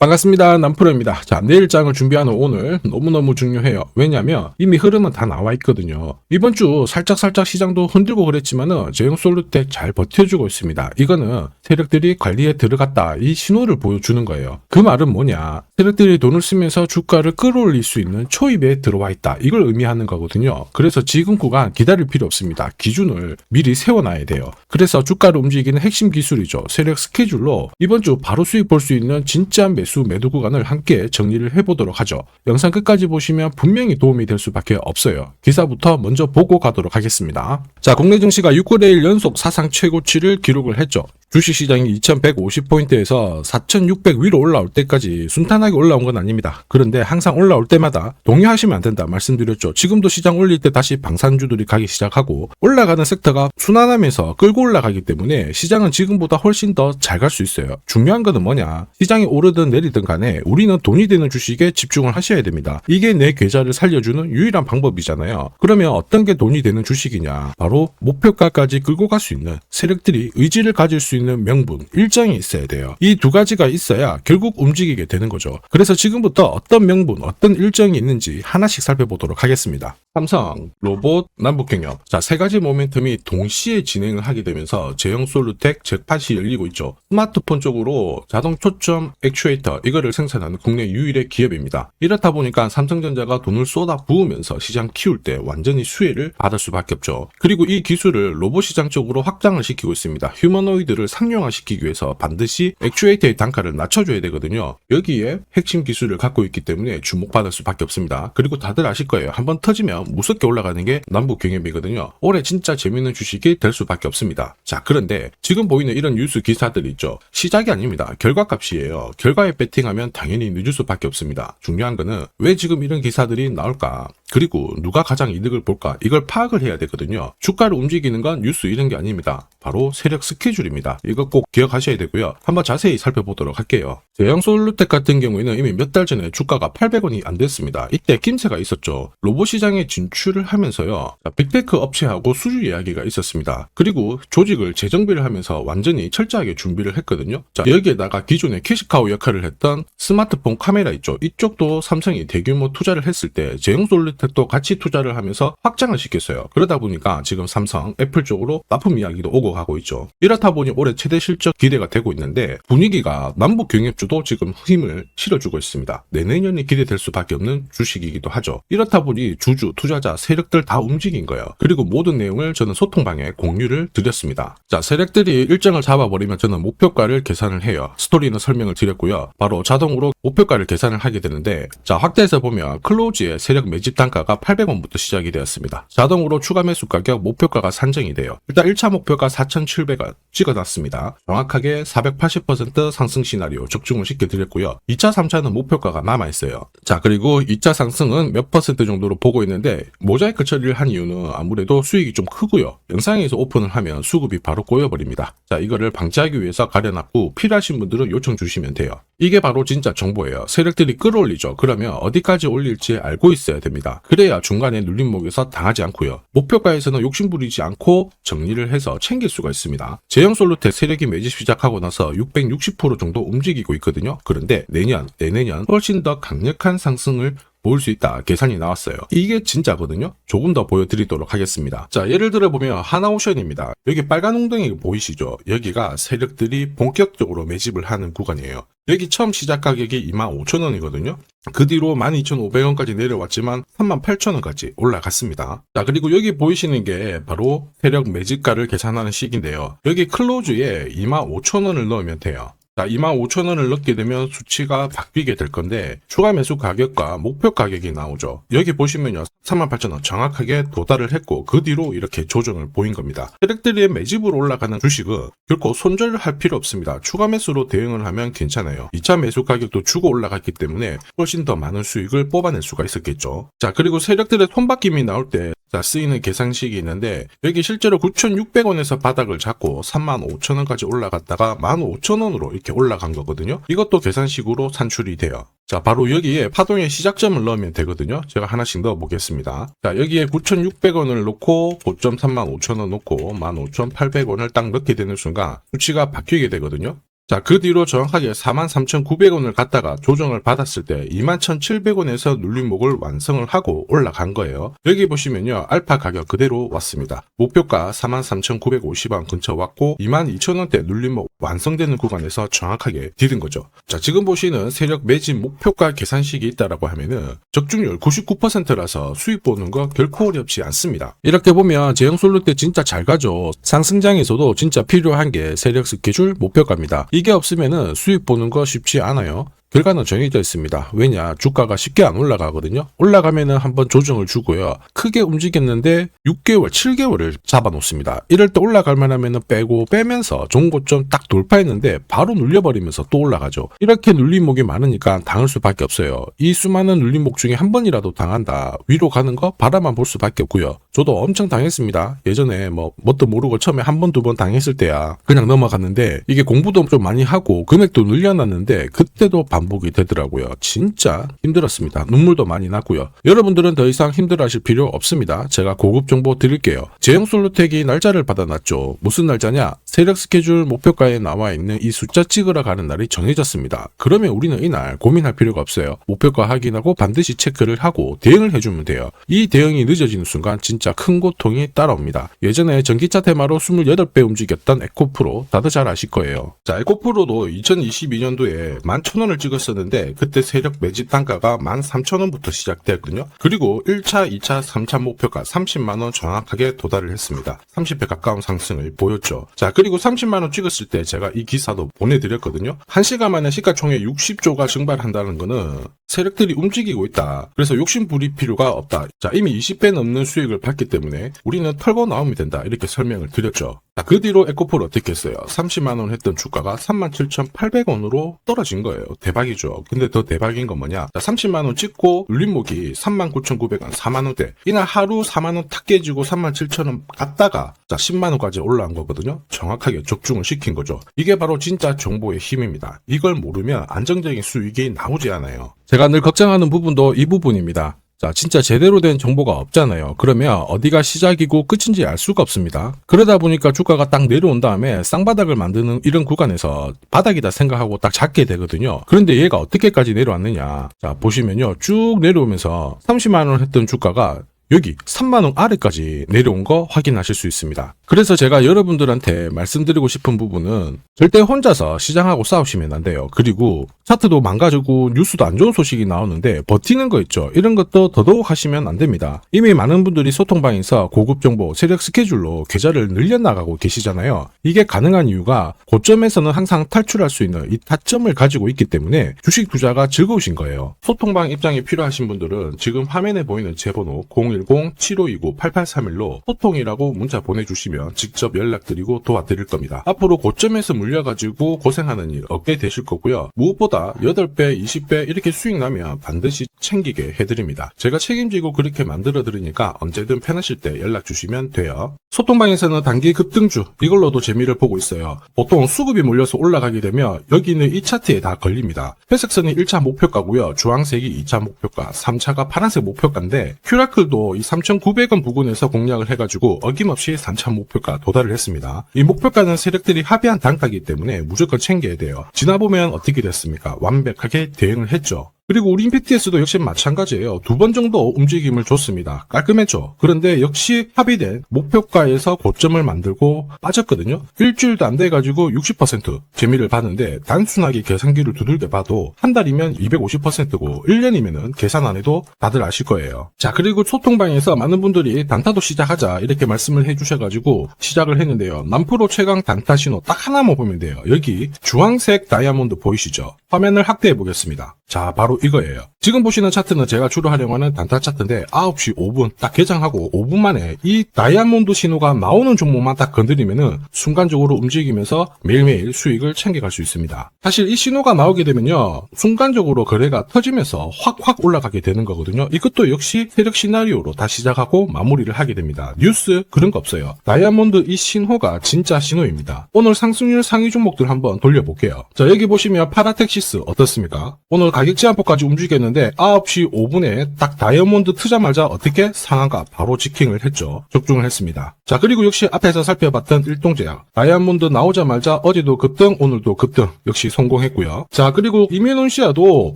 반갑습니다. 남프로입니다. 자, 내일장을 준비하는 오늘 너무너무 중요해요. 왜냐면 이미 흐름은 다 나와 있거든요. 이번 주 살짝 시장도 흔들고 그랬지만은 제형솔루텍 잘 버텨주고 있습니다. 이거는 세력들이 관리에 들어갔다 이 신호를 보여주는 거예요. 그 말은 뭐냐? 세력들이 돈을 쓰면서 주가를 끌어올릴 수 있는 초입에 들어와 있다. 이걸 의미하는 거거든요. 그래서 지금 구간 기다릴 필요 없습니다. 기준을 미리 세워놔야 돼요. 그래서 주가를 움직이는 핵심 기술이죠. 세력 스케줄로 이번 주 바로 수익 볼 수 있는 진짜 매수 매도 구간을 함께 정리를 해보도록 하죠. 영상 끝까지 보시면 분명히 도움이 될 수밖에 없어요. 기사부터 먼저 보고 가도록 하겠습니다. 자, 국내 증시가 6거래일 연속 사상 최고치를 기록을 했죠. 주식시장이 2150포인트에서 4600 위로 올라올 때까지 순탄하게 올라온 건 아닙니다. 그런데 항상 올라올 때마다 동의하시면 안 된다 말씀드렸죠. 지금도 시장 올릴 때 다시 방산주들이 가기 시작하고 올라가는 섹터가 순환하면서 끌고 올라가기 때문에 시장은 지금보다 훨씬 더 잘 갈 수 있어요. 중요한 거는 뭐냐? 시장이 오르든 내리든 간에 우리는 돈이 되는 주식에 집중을 하셔야 됩니다. 이게 내 계좌를 살려주는 유일한 방법이잖아요. 그러면 어떤 게 돈이 되는 주식이냐? 바로 목표가까지 끌고 갈 수 있는 세력들이 의지를 가질 수 있는 명분, 일정이 있어야 돼요. 이 두 가지가 있어야 결국 움직이게 되는 거죠. 그래서 지금부터 어떤 명분, 어떤 일정이 있는지 하나씩 살펴보도록 하겠습니다. 삼성, 로봇, 남북경협. 자, 세 가지 모멘텀이 동시에 진행을 하게 되면서 제형솔루텍 잭팟이 열리고 있죠. 스마트폰 쪽으로 자동 초점 액추에이터 이거를 생산하는 국내 유일의 기업입니다. 이렇다 보니까 삼성전자가 돈을 쏟아 부으면서 시장 키울 때 완전히 수혜를 받을 수밖에 없죠. 그리고 이 기술을 로봇 시장 쪽으로 확장을 시키고 있습니다. 휴머노이드를 상용화시키기 위해서 반드시 액추에이터의 단가를 낮춰줘야 되거든요. 여기에 핵심 기술을 갖고 있기 때문에 주목받을 수밖에 없습니다. 그리고 다들 아실 거예요. 한번 터지면 무섭게 올라가는 게 남북경협이거든요. 올해 진짜 재밌는 주식이 될 수밖에 없습니다. 자, 그런데 지금 보이는 이런 뉴스 기사들이 있죠. 시작이 아닙니다. 결과값이에요. 결과에 배팅하면 당연히 늦을 수밖에 없습니다. 중요한 거는 왜 지금 이런 기사들이 나올까? 그리고 누가 가장 이득을 볼까? 이걸 파악을 해야 되거든요. 주가를 움직이는 건 뉴스 이런 게 아닙니다. 바로 세력 스케줄입니다. 이거 꼭 기억하셔야 되고요. 한번 자세히 살펴보도록 할게요. 제형솔루텍 같은 경우에는 이미 몇 달 전에 주가가 800원이 안 됐습니다. 이때 김새가 있었죠. 로봇 시장에 진출을 하면서요. 빅테크 업체하고 수주 이야기가 있었습니다. 그리고 조직을 재정비를 하면서 완전히 철저하게 준비를 했거든요. 자, 여기에다가 기존의 캐시카우 역할을 했던 스마트폰 카메라 있죠. 이쪽도 삼성이 대규모 투자를 했을 때 제형솔루텍도 같이 투자를 하면서 확장을 시켰어요. 그러다 보니까 지금 삼성, 애플 쪽으로 납품 이야기도 오고 가고 있죠. 이렇다 보니 올해 최대 실적 기대가 되고 있는데 분위기가 남북 경협주도 지금 힘을 실어주고 있습니다. 내년이 기대될 수밖에 없는 주식이기도 하죠. 이렇다 보니 주주, 투자자, 세력들 다 움직인 거예요. 그리고 모든 내용을 저는 소통방에 공유를 드렸습니다. 자, 세력들이 일정을 잡아버리면 저는 목표가를 계산을 해요. 스토리는 설명을 드렸고요. 바로 자동으로 목표가를 계산을 하게 되는데 자, 확대해서 보면 클로즈의 세력 매집 단가가 800원부터 시작이 되었습니다. 자동으로 추가 매수 가격 목표가가 산정이 돼요. 일단 1차 목표가 4,700원 찍어놨습니다. 정확하게 480% 상승 시나리오 적중을 시켜드렸고요. 2차, 3차는 목표가가 남아있어요. 자, 그리고 2차 상승은 몇 퍼센트 정도로 보고 있는데 모자이크 처리를 한 이유는 아무래도 수익이 좀 크고요. 영상에서 오픈을 하면 수급이 바로 꼬여버립니다. 자, 이거를 방지하기 위해서 가려놨고 필요하신 분들은 요청 주시면 돼요. 이게 바로 진짜 정보예요. 세력들이 끌어올리죠. 그러면 어디까지 올릴지 알고 있어야 됩니다. 그래야 중간에 눌림목에서 당하지 않고요. 목표가에서는 욕심부리지 않고 정리를 해서 챙길 수가 있습니다. 제형솔루텍 세력이 매집 시작하고 나서 660% 정도 움직이고 있거든요. 그런데 내내년 훨씬 더 강력한 상승을 볼 수 있다 계산이 나왔어요. 이게 진짜거든요. 조금 더 보여드리도록 하겠습니다. 자, 예를 들어 보면 하나오션입니다. 여기 빨간 웅덩이 보이시죠? 여기가 세력들이 본격적으로 매집을 하는 구간이에요. 여기 처음 시작 가격이 25,000원이거든요. 그 뒤로 12,500원까지 내려왔지만 38,000원까지 올라갔습니다. 자, 그리고 여기 보이시는 게 바로 세력 매집가를 계산하는 식인데요. 여기 클로즈에 25,000원을 넣으면 돼요. 자, 25,000원을 넣게 되면 수치가 바뀌게 될 건데 추가 매수 가격과 목표 가격이 나오죠. 여기 보시면요. 38,000원 정확하게 도달을 했고 그 뒤로 이렇게 조정을 보인 겁니다. 세력들의 매집으로 올라가는 주식은 결코 손절을 할 필요 없습니다. 추가 매수로 대응을 하면 괜찮아요. 2차 매수 가격도 주고 올라갔기 때문에 훨씬 더 많은 수익을 뽑아낼 수가 있었겠죠. 자, 그리고 세력들의 손바뀜이 나올 때 자, 쓰이는 계산식이 있는데 여기 실제로 9,600원에서 바닥을 잡고 35,000원까지 올라갔다가 15,000원으로 이렇게 올라간 거거든요. 이것도 계산식으로 산출이 돼요. 자, 바로 여기에 파동의 시작점을 넣으면 되거든요. 제가 하나씩 넣어 보겠습니다. 자, 여기에 9,600원을 놓고 고점 35,000원 놓고 15,800원을 딱 넣게 되는 순간 수치가 바뀌게 되거든요. 자, 그 뒤로 정확하게 43,900원을 갖다가 조정을 받았을 때 21,700원에서 눌림목을 완성을 하고 올라간 거예요. 여기 보시면요, 알파 가격 그대로 왔습니다. 목표가 43,950원 근처 왔고 22,000원대 눌림목 완성되는 구간에서 정확하게 디딘 거죠. 자, 지금 보시는 세력 매진 목표가 계산식이 있다라고 하면은 적중률 99%라서 수익 보는 거 결코 어렵지 않습니다. 이렇게 보면 제형솔루테 진짜 잘 가죠. 상승장에서도 진짜 필요한 게 세력 스케줄 목표가입니다. 이게 없으면은 수익 보는 거 쉽지 않아요. 결과는 정해져 있습니다. 왜냐? 주가가 쉽게 안 올라가거든요. 올라가면은 한번 조정을 주고요. 크게 움직였는데 6개월, 7개월을 잡아놓습니다. 이럴 때 올라갈 만하면은 빼고 빼면서 좋은 고점 딱 돌파했는데 바로 눌려버리면서 또 올라가죠. 이렇게 눌림목이 많으니까 당할 수밖에 없어요. 이 수많은 눌림목 중에 한 번이라도 당한다. 위로 가는 거 바라만 볼 수밖에 없고요. 저도 엄청 당했습니다. 예전에 뭣도 모르고 처음에 한 번, 두 번 당했을 때야 그냥 넘어갔는데 이게 공부도 좀 많이 하고 금액도 늘려놨는데 그때도 반복이 되더라고요. 진짜 힘들었습니다. 눈물도 많이 났고요. 여러분들은 더 이상 힘들어하실 필요 없습니다. 제가 고급 정보 드릴게요. 제형솔루텍이 날짜를 받아놨죠. 무슨 날짜냐? 세력 스케줄 목표가에 나와 있는 이 숫자 찍으러 가는 날이 정해졌습니다. 그러면 우리는 이날 고민할 필요가 없어요. 목표가 확인하고 반드시 체크를 하고 대응을 해주면 돼요. 이 대응이 늦어지는 순간 진짜 큰 고통이 따라옵니다. 예전에 전기차 테마로 28배 움직였던 에코프로 다들 잘 아실 거예요. 자, 에코프로도 2022년도에 11,000원을 찍었었는데 그때 세력 매집 단가가 13,000원부터 시작되었거든요. 그리고 1차, 2차, 3차 목표가 30만원 정확하게 도달을 했습니다. 30배 가까운 상승을 보였죠. 자, 그리고 30만원 찍었을 때 제가 이 기사도 보내드렸거든요. 1시간 만에 시가총액 60조가 증발한다는 거는 세력들이 움직이고 있다. 그래서 욕심 부릴 필요가 없다. 자, 이미 20배 넘는 수익을 받기 때문에 우리는 털고 나오면 된다. 이렇게 설명을 드렸죠. 자, 그 뒤로 에코프로 어떻게 했어요? 30만원 했던 주가가 37,800원으로 떨어진 거예요. 대박이죠. 근데 더 대박인 건 뭐냐? 자, 30만원 찍고 눌림목이 39,900원, 4만원대. 이날 하루 4만원 탁 깨지고 37,000원 갔다가 자, 10만원까지 올라온 거거든요. 정확하게 적중을 시킨 거죠. 이게 바로 진짜 정보의 힘입니다. 이걸 모르면 안정적인 수익이 나오지 않아요. 제가 늘 걱정하는 부분도 이 부분입니다. 자, 진짜 제대로 된 정보가 없잖아요. 그러면 어디가 시작이고 끝인지 알 수가 없습니다. 그러다 보니까 주가가 딱 내려온 다음에 쌍바닥을 만드는 이런 구간에서 바닥이다 생각하고 딱 잡게 되거든요. 그런데 얘가 어떻게까지 내려왔느냐. 자, 보시면요. 쭉 내려오면서 30만원 했던 주가가 여기 3만원 아래까지 내려온 거 확인하실 수 있습니다. 그래서 제가 여러분들한테 말씀드리고 싶은 부분은 절대 혼자서 시장하고 싸우시면 안 돼요. 그리고 차트도 망가지고 뉴스도 안 좋은 소식이 나오는데 버티는 거 있죠. 이런 것도 더더욱 하시면 안 됩니다. 이미 많은 분들이 소통방에서 고급 정보, 세력 스케줄로 계좌를 늘려나가고 계시잖아요. 이게 가능한 이유가 고점에서는 항상 탈출할 수 있는 이 타점을 가지고 있기 때문에 주식 투자가 즐거우신 거예요. 소통방 입장이 필요하신 분들은 지금 화면에 보이는 제 번호 010-7529-8831로 소통이라고 문자 보내주시면 직접 연락드리고 도와드릴 겁니다. 앞으로 고점에서 물려가지고 고생하는 일 없게 되실 거고요. 무엇보다 8배, 20배 이렇게 수익 나면 반드시 챙기게 해드립니다. 제가 책임지고 그렇게 만들어드리니까 언제든 편하실 때 연락 주시면 돼요. 소통방에서는 단기 급등주 이걸로도 재미를 보고 있어요. 보통 수급이 몰려서 올라가게 되면 여기 있는 이 차트에 다 걸립니다. 회색선이 1차 목표가고요. 주황색이 2차 목표가, 3차가 파란색 목표가인데 큐라클도 이 3,900원 부근에서 공략을 해가지고 어김없이 3차 목표가 도달을 했습니다. 이 목표가는 세력들이 합의한 단가이기 때문에 무조건 챙겨야 돼요. 지나보면 어떻게 됐습니까? 완벽하게 대응을 했죠. 그리고 우리 임팩트에서도 역시 마찬가지예요. 2번 정도 움직임을 줬습니다. 깔끔했죠. 그런데 역시 합의된 목표가에서 고점을 만들고 빠졌거든요. 일주일도 안 돼가지고 60% 재미를 봤는데 단순하게 계산기를 두들겨 봐도 한 달이면 250%고 1년이면은 계산 안 해도 다들 아실 거예요. 자, 그리고 소통방에서 많은 분들이 단타도 시작하자 이렇게 말씀을 해주셔가지고 시작을 했는데요. 남프로 최강 단타 신호 딱 하나만 보면 돼요. 여기 주황색 다이아몬드 보이시죠? 화면을 확대해 보겠습니다. 자, 바로 이거예요. 지금 보시는 차트는 제가 주로 활용하는 단타 차트인데 9시 5분 딱 개장하고 5분 만에 이 다이아몬드 신호가 나오는 종목만 딱 건드리면은 순간적으로 움직이면서 매일매일 수익을 챙겨갈 수 있습니다. 사실 이 신호가 나오게 되면요. 순간적으로 거래가 터지면서 확 올라가게 되는 거거든요. 이것도 역시 세력 시나리오로 다 시작하고 마무리를 하게 됩니다. 뉴스 그런 거 없어요. 다이아몬드 이 신호가 진짜 신호입니다. 오늘 상승률 상위 종목들 한번 돌려볼게요. 자, 여기 보시면 파라텍 헬시스 어떻습니까? 오늘 가격 제한폭까지 움직였는데 9시 5분에 딱 다이아몬드 트자마자 어떻게 상한가 바로 지킹을 했죠. 적중을 했습니다. 자, 그리고 역시 앞에서 살펴봤던 일동제약 다이아몬드 나오자마자 어제도 급등 오늘도 급등 역시 성공했고요. 자, 그리고 이메논시아도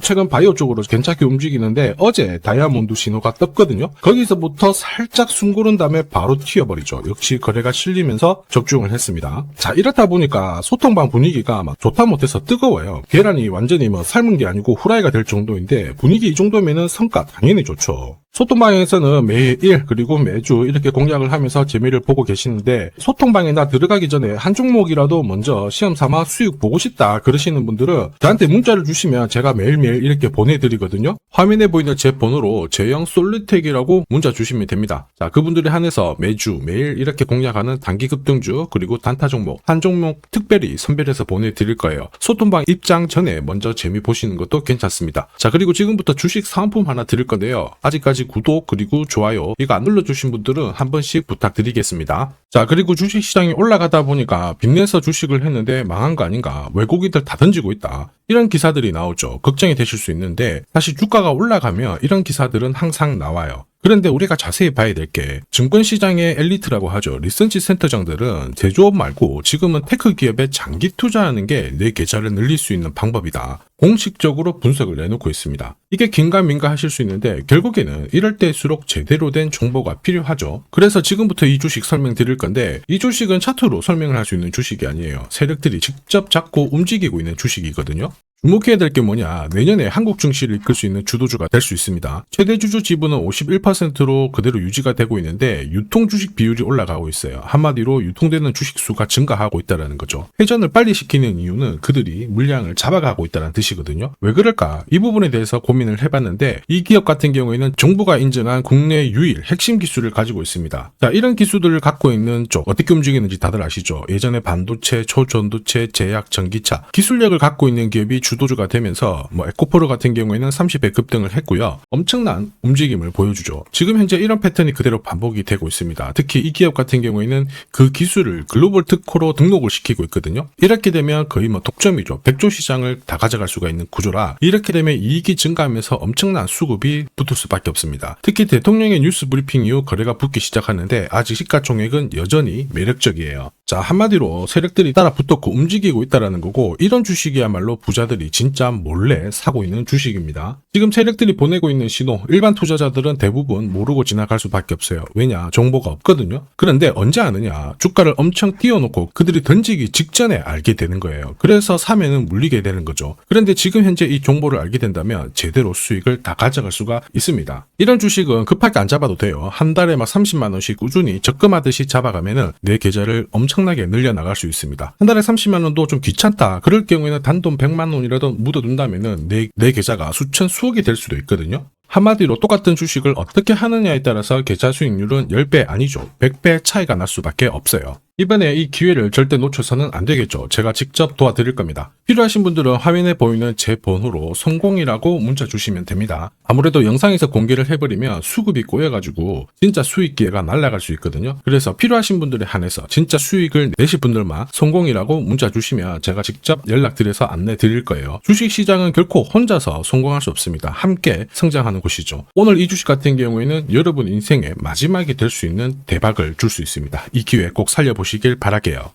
최근 바이오 쪽으로 괜찮게 움직이는데 어제 다이아몬드 신호가 떴거든요. 거기서부터 살짝 숨 고른 다음에 바로 튀어버리죠. 역시 거래가 실리면서 적중을 했습니다. 자, 이렇다 보니까 소통방 분위기가 막 좋다 못해서 뜨거워요. 계란이 완전히 뭐 삶은 게 아니고 후라이가 될 정도인데 분위기 이 정도면은 성과 당연히 좋죠. 소통방에서는 매일 그리고 매주 이렇게 공략을 하면서 재미를 보고 계시는데 소통방에 나 들어가기 전에 한 종목이라도 먼저 시험 삼아 수익 보고 싶다 그러시는 분들은 저한테 문자를 주시면 제가 매일매일 이렇게 보내드리거든요. 화면에 보이는 제 번호로 제형 솔루텍이라고 문자 주시면 됩니다. 자, 그분들에 한해서 매주 매일 이렇게 공략하는 단기 급등주 그리고 단타 종목 한 종목 특별히 선별해서 보내드릴 거예요. 소통방 입장 전에 먼저 재미 보시는 것도 괜찮습니다. 자, 그리고 지금부터 주식 사은품 하나 드릴 건데요. 아직까지 구독 그리고 좋아요 이거 안 눌러주신 분들은 한 번씩 부탁드리겠습니다. 자, 그리고 주식시장이 올라가다 보니까 빚내서 주식을 했는데 망한 거 아닌가, 외국인들 다 던지고 있다, 이런 기사들이 나오죠. 걱정이 되실 수 있는데 사실 주가가 올라가면 이런 기사들은 항상 나와요. 그런데 우리가 자세히 봐야 될 게 증권시장의 엘리트라고 하죠. 리서치 센터장들은 제조업 말고 지금은 테크 기업에 장기 투자하는 게 내 계좌를 늘릴 수 있는 방법이다. 공식적으로 분석을 내놓고 있습니다. 이게 긴가민가 하실 수 있는데 결국에는 이럴 때일수록 제대로 된 정보가 필요하죠. 그래서 지금부터 이 주식 설명드릴 건데 이 주식은 차트로 설명을 할 수 있는 주식이 아니에요. 세력들이 직접 잡고 움직이고 있는 주식이거든요. 주목해야 될 게 뭐냐, 내년에 한국 증시를 이끌 수 있는 주도주가 될 수 있습니다. 최대 주주 지분은 51%로 그대로 유지가 되고 있는데 유통 주식 비율이 올라가고 있어요. 한마디로 유통되는 주식 수가 증가하고 있다는 거죠. 회전을 빨리 시키는 이유는 그들이 물량을 잡아가고 있다는 뜻이거든요. 왜 그럴까? 이 부분에 대해서 고민을 해봤는데 이 기업 같은 경우에는 정부가 인정한 국내 유일 핵심 기술을 가지고 있습니다. 자, 이런 기술들을 갖고 있는 쪽 어떻게 움직이는지 다들 아시죠? 예전에 반도체, 초전도체, 제약, 전기차 기술력을 갖고 있는 기업이 주도주가 되면서 에코프로 같은 경우에는 30배 급등을 했고요. 엄청난 움직임을 보여주죠. 지금 현재 이런 패턴이 그대로 반복이 되고 있습니다. 특히 이 기업 같은 경우에는 그 기술을 글로벌 특허로 등록을 시키고 있거든요. 이렇게 되면 거의 독점이죠. 100조 시장을 다 가져갈 수가 있는 구조라 이렇게 되면 이익이 증가하면서 엄청난 수급이 붙을 수밖에 없습니다. 특히 대통령의 뉴스 브리핑 이후 거래가 붙기 시작하는데 아직 시가총액은 여전히 매력적이에요. 자, 한마디로 세력들이 따라 붙었고 움직이고 있다는 거고 이런 주식이야말로 부자들이 진짜 몰래 사고 있는 주식입니다. 지금 세력들이 보내고 있는 신호 일반 투자자들은 대부분 모르고 지나갈 수밖에 없어요. 왜냐? 정보가 없거든요. 그런데 언제 아느냐? 주가를 엄청 띄워놓고 그들이 던지기 직전에 알게 되는 거예요. 그래서 사면은 물리게 되는 거죠. 그런데 지금 현재 이 정보를 알게 된다면 제대로 수익을 다 가져갈 수가 있습니다. 이런 주식은 급하게 안 잡아도 돼요. 한 달에 30만 원씩 꾸준히 적금하듯이 잡아가면은 내 계좌를 엄청나게 늘려나갈 수 있습니다. 한 달에 30만 원도 좀 귀찮다. 그럴 경우에는 단돈 100만 원이라도 묻어둔다면은 내 계좌가 수천 수억이 될 수도 있거든요. 한마디로 똑같은 주식을 어떻게 하느냐에 따라서 계좌 수익률은 10배 아니죠. 100배 차이가 날 수밖에 없어요. 이번에 이 기회를 절대 놓쳐서는 안 되겠죠. 제가 직접 도와드릴 겁니다. 필요하신 분들은 화면에 보이는 제 번호로 성공이라고 문자 주시면 됩니다. 아무래도 영상에서 공개를 해버리면 수급이 꼬여가지고 진짜 수익 기회가 날아갈 수 있거든요. 그래서 필요하신 분들에 한해서 진짜 수익을 내실 분들만 성공이라고 문자 주시면 제가 직접 연락드려서 안내 드릴 거예요. 주식시장은 결코 혼자서 성공할 수 없습니다. 함께 성장하는 곳이죠. 오늘 이 주식 같은 경우에는 여러분 인생의 마지막이 될 수 있는 대박을 줄 수 있습니다. 이 기회 꼭 살려보시길 바랄게요.